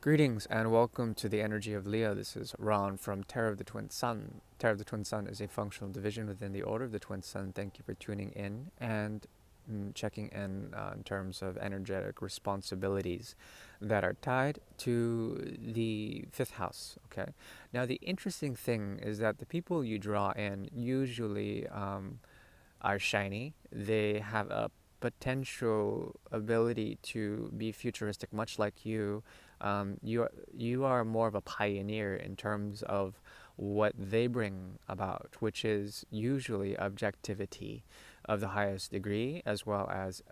Greetings and welcome to the Energy of Leo. This is Ron from Terror of the Twin Sun. Terror of the Twin Sun is a functional division within the Order of the Twin Sun. Thank you for tuning in and checking in terms of energetic responsibilities that are tied to the fifth house. Okay. Now, the interesting thing is that the people you draw in usually are shiny. They have a potential ability to be futuristic, much like you. You are more of a pioneer in terms of what they bring about, which is usually objectivity of the highest degree, as well as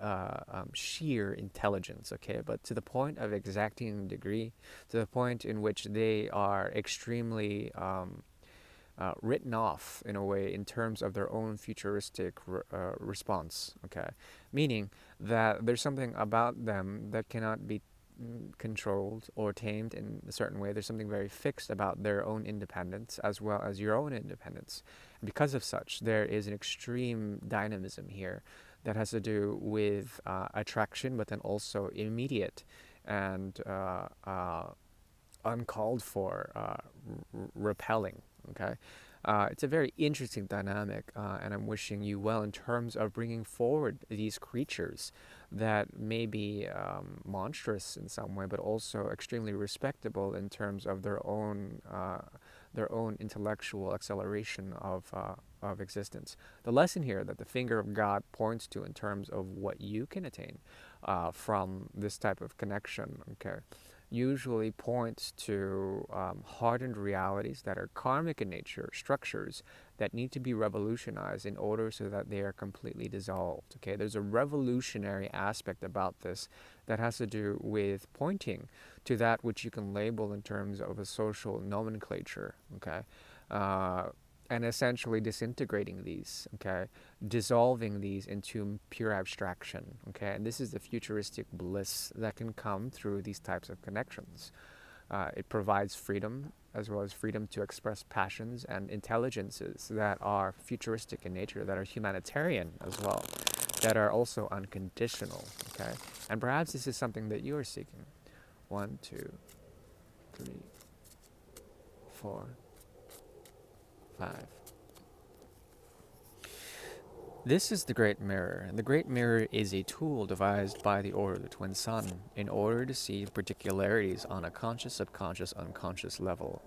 sheer intelligence. Okay, but to the point of exacting degree, to the point in which they are extremely written off in a way in terms of their own futuristic response. Okay, meaning that there's something about them that cannot be controlled or tamed in a certain way. There's something very fixed about their own independence as well as your own independence. And because of such, there is an extreme dynamism here that has to do with attraction, but then also immediate and uncalled for repelling. Okay, it's a very interesting dynamic, and I'm wishing you well in terms of bringing forward these creatures that may be monstrous in some way, but also extremely respectable in terms of their own intellectual acceleration of existence. The lesson here that the finger of God points to in terms of what you can attain from this type of connection. Okay, usually points to hardened realities that are karmic in nature, structures that need to be revolutionized in order so that they are completely dissolved. Okay, there's a revolutionary aspect about this that has to do with pointing to that which you can label in terms of a social nomenclature. Okay. Uh, and essentially disintegrating these, okay, dissolving these into pure abstraction, okay, and this is the futuristic bliss that can come through these types of connections. It provides freedom as well as freedom to express passions and intelligences that are futuristic in nature, that are humanitarian as well, that are also unconditional, okay, and perhaps this is something that you are seeking. 1, 2, 3, 4, 5. This is the Great Mirror, and the Great Mirror is a tool devised by the Order of the Twin Sun in order to see particularities on a conscious, subconscious, unconscious level.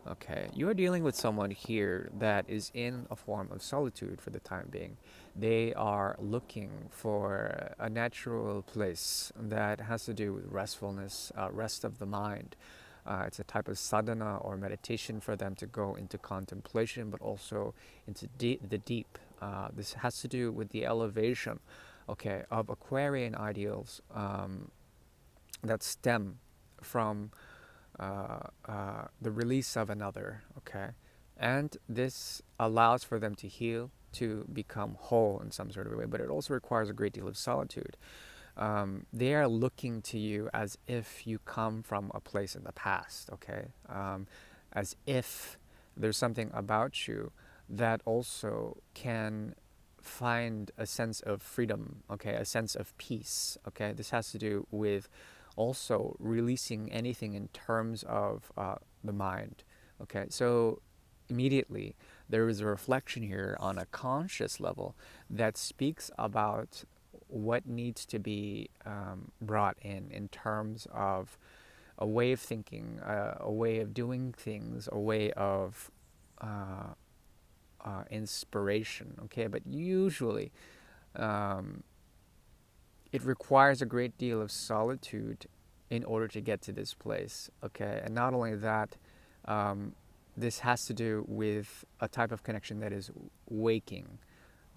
Okay, you are dealing with someone here that is in a form of solitude for the time being. They are looking for a natural place that has to do with restfulness, rest of the mind. It's a type of sadhana or meditation for them to go into contemplation, but also into the deep. This has to do with the elevation, okay, of Aquarian ideals that stem from the release of another, okay, and this allows for them to heal, to become whole in some sort of way, but it also requires a great deal of solitude. They are looking to you as if you come from a place in the past, okay? As if there's something about you that also can find a sense of freedom, okay? A sense of peace, okay? This has to do with also releasing anything in terms of the mind, okay? So immediately there is a reflection here on a conscious level that speaks about what needs to be brought in terms of a way of thinking, a way of doing things, a way of inspiration. Okay, but usually um, it requires a great deal of solitude in order to get to this place. Okay, and not only that, um, this has to do with a type of connection that is waking.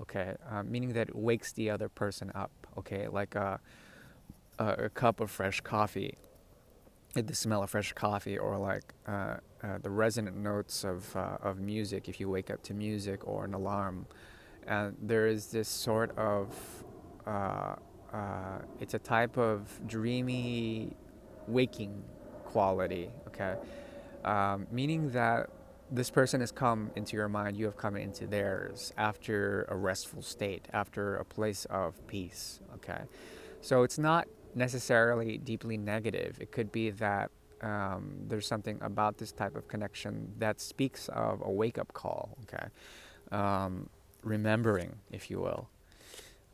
Okay, meaning that it wakes the other person up. Okay, like a cup of fresh coffee, the smell of fresh coffee, or like the resonant notes of music if you wake up to music, or an alarm. And there is this sort of it's a type of dreamy waking quality. Okay, meaning that this person has come into your mind, you have come into theirs after a restful state, after a place of peace. Okay, so it's not necessarily deeply negative. It could be that there's something about this type of connection that speaks of a wake-up call, okay? Remembering, if you will.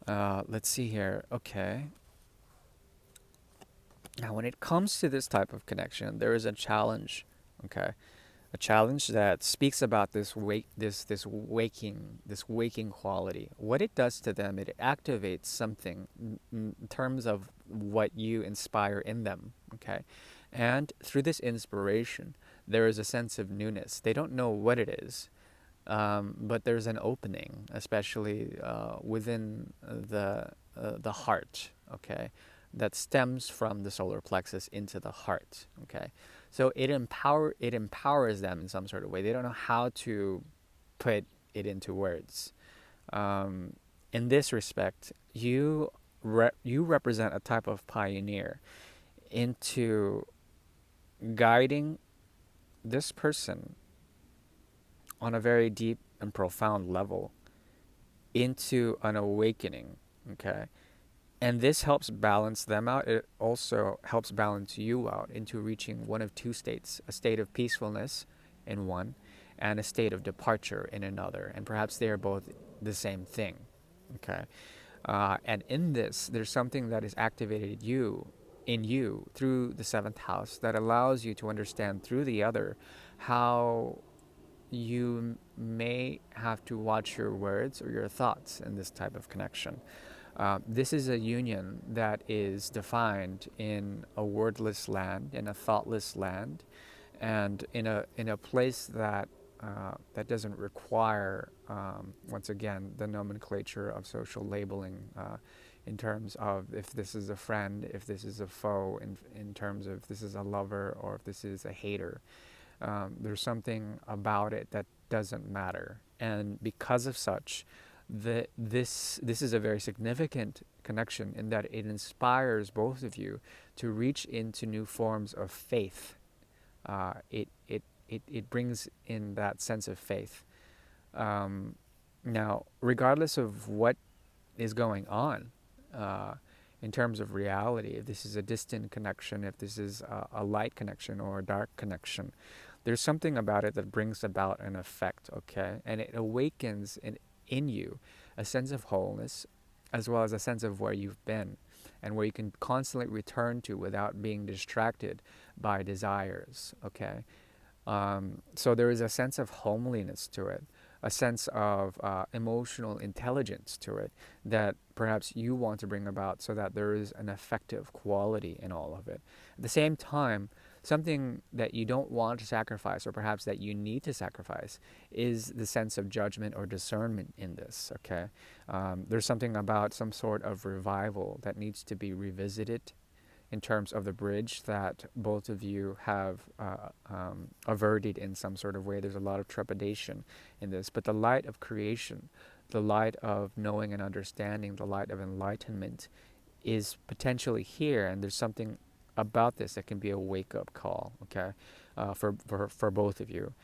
Let's see here. Okay. Now, when it comes to this type of connection, there is a challenge, okay? A challenge that speaks about this waking quality. What it does to them, it activates something in terms of what you inspire in them, okay? And through this inspiration, there is a sense of newness. They don't know what it is, but there's an opening, especially within the heart, okay, that stems from the solar plexus into the heart, okay. So it empowers them in some sort of way. They don't know how to put it into words. Um, in this respect, you represent a type of pioneer into guiding this person on a very deep and profound level into an awakening, okay? And this helps balance them out. It also helps balance you out into reaching one of two states: a state of peacefulness in one, and a state of departure in another. And perhaps they are both the same thing, okay? And in this, there's something that is activated in you through the seventh house that allows you to understand through the other how you may have to watch your words or your thoughts in this type of connection. This is a union that is defined in a wordless land, in a thoughtless land, and in a place that that doesn't require, once again, the nomenclature of social labeling in terms of if this is a friend, if this is a foe, in terms of if this is a lover or if this is a hater. There's something about it that doesn't matter, and because of such, this is a very significant connection in that it inspires both of you to reach into new forms of faith. It brings in that sense of faith. Now, regardless of what is going on in terms of reality, if this is a distant connection, if this is a light connection or a dark connection, there's something about it that brings about an effect, okay? And it awakens in you a sense of wholeness as well as a sense of where you've been and where you can constantly return to without being distracted by desires, okay? So there is a sense of homeliness to it, a sense of emotional intelligence to it that perhaps you want to bring about so that there is an effective quality in all of it. At the same time, something that you don't want to sacrifice or perhaps that you need to sacrifice is the sense of judgment or discernment in this, okay? There's something about some sort of revival that needs to be revisited in terms of the bridge that both of you have averted in some sort of way. There's a lot of trepidation in this, but the light of creation, the light of knowing and understanding, the light of enlightenment is potentially here, and there's something about this that can be a wake-up call, okay, for both of you.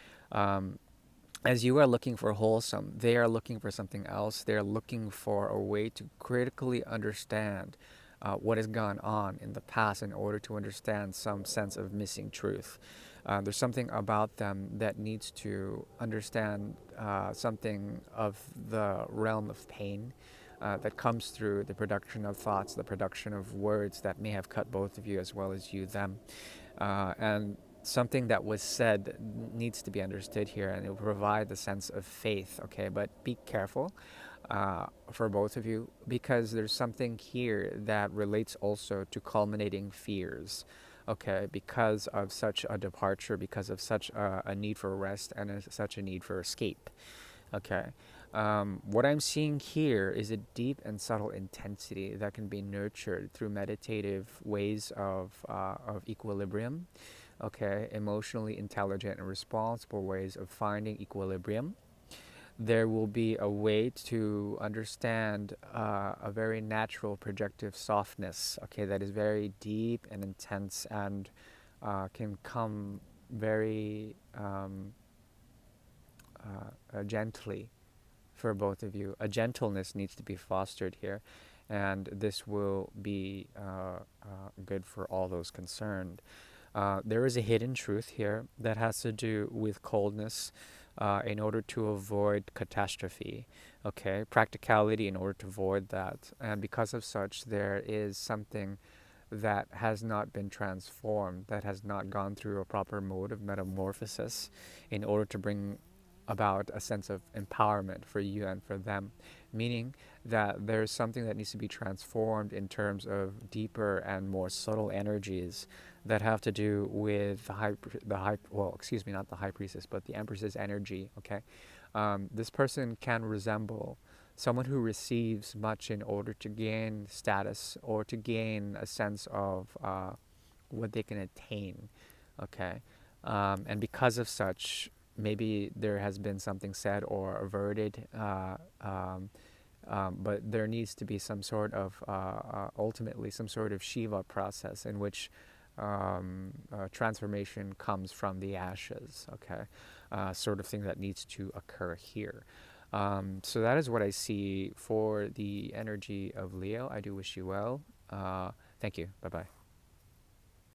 As you are looking for wholesome, they are looking for something else. They're looking for a way to critically understand what has gone on in the past in order to understand some sense of missing truth. There's something about them that needs to understand something of the realm of pain that comes through the production of thoughts, the production of words that may have cut both of you as well as you them. And something that was said needs to be understood here, and it will provide the sense of faith, okay? But be careful for both of you, because there's something here that relates also to culminating fears, okay? Because of such a departure, because of such a need for rest and such a need for escape, okay? What I'm seeing here is a deep and subtle intensity that can be nurtured through meditative ways of equilibrium, okay, emotionally intelligent and responsible ways of finding equilibrium. There will be a way to understand a very natural projective softness, okay, that is very deep and intense and can come very gently for both of you. A gentleness needs to be fostered here, and this will be good for all those concerned. There is a hidden truth here that has to do with coldness in order to avoid catastrophe. Okay, practicality in order to avoid that. And because of such, there is something that has not been transformed, that has not gone through a proper mode of metamorphosis in order to bring about a sense of empowerment for you and for them. Meaning that there's something that needs to be transformed in terms of deeper and more subtle energies that have to do with excuse me, not the high priestess, but the empress's energy. Okay, this person can resemble someone who receives much in order to gain status or to gain a sense of what they can attain. Okay, and because of such, maybe there has been something said or averted. But there needs to be some sort of, ultimately, some sort of Shiva process in which transformation comes from the ashes, okay? Sort of thing that needs to occur here. So that is what I see for the energy of Leo. I do wish you well. Thank you. Bye bye.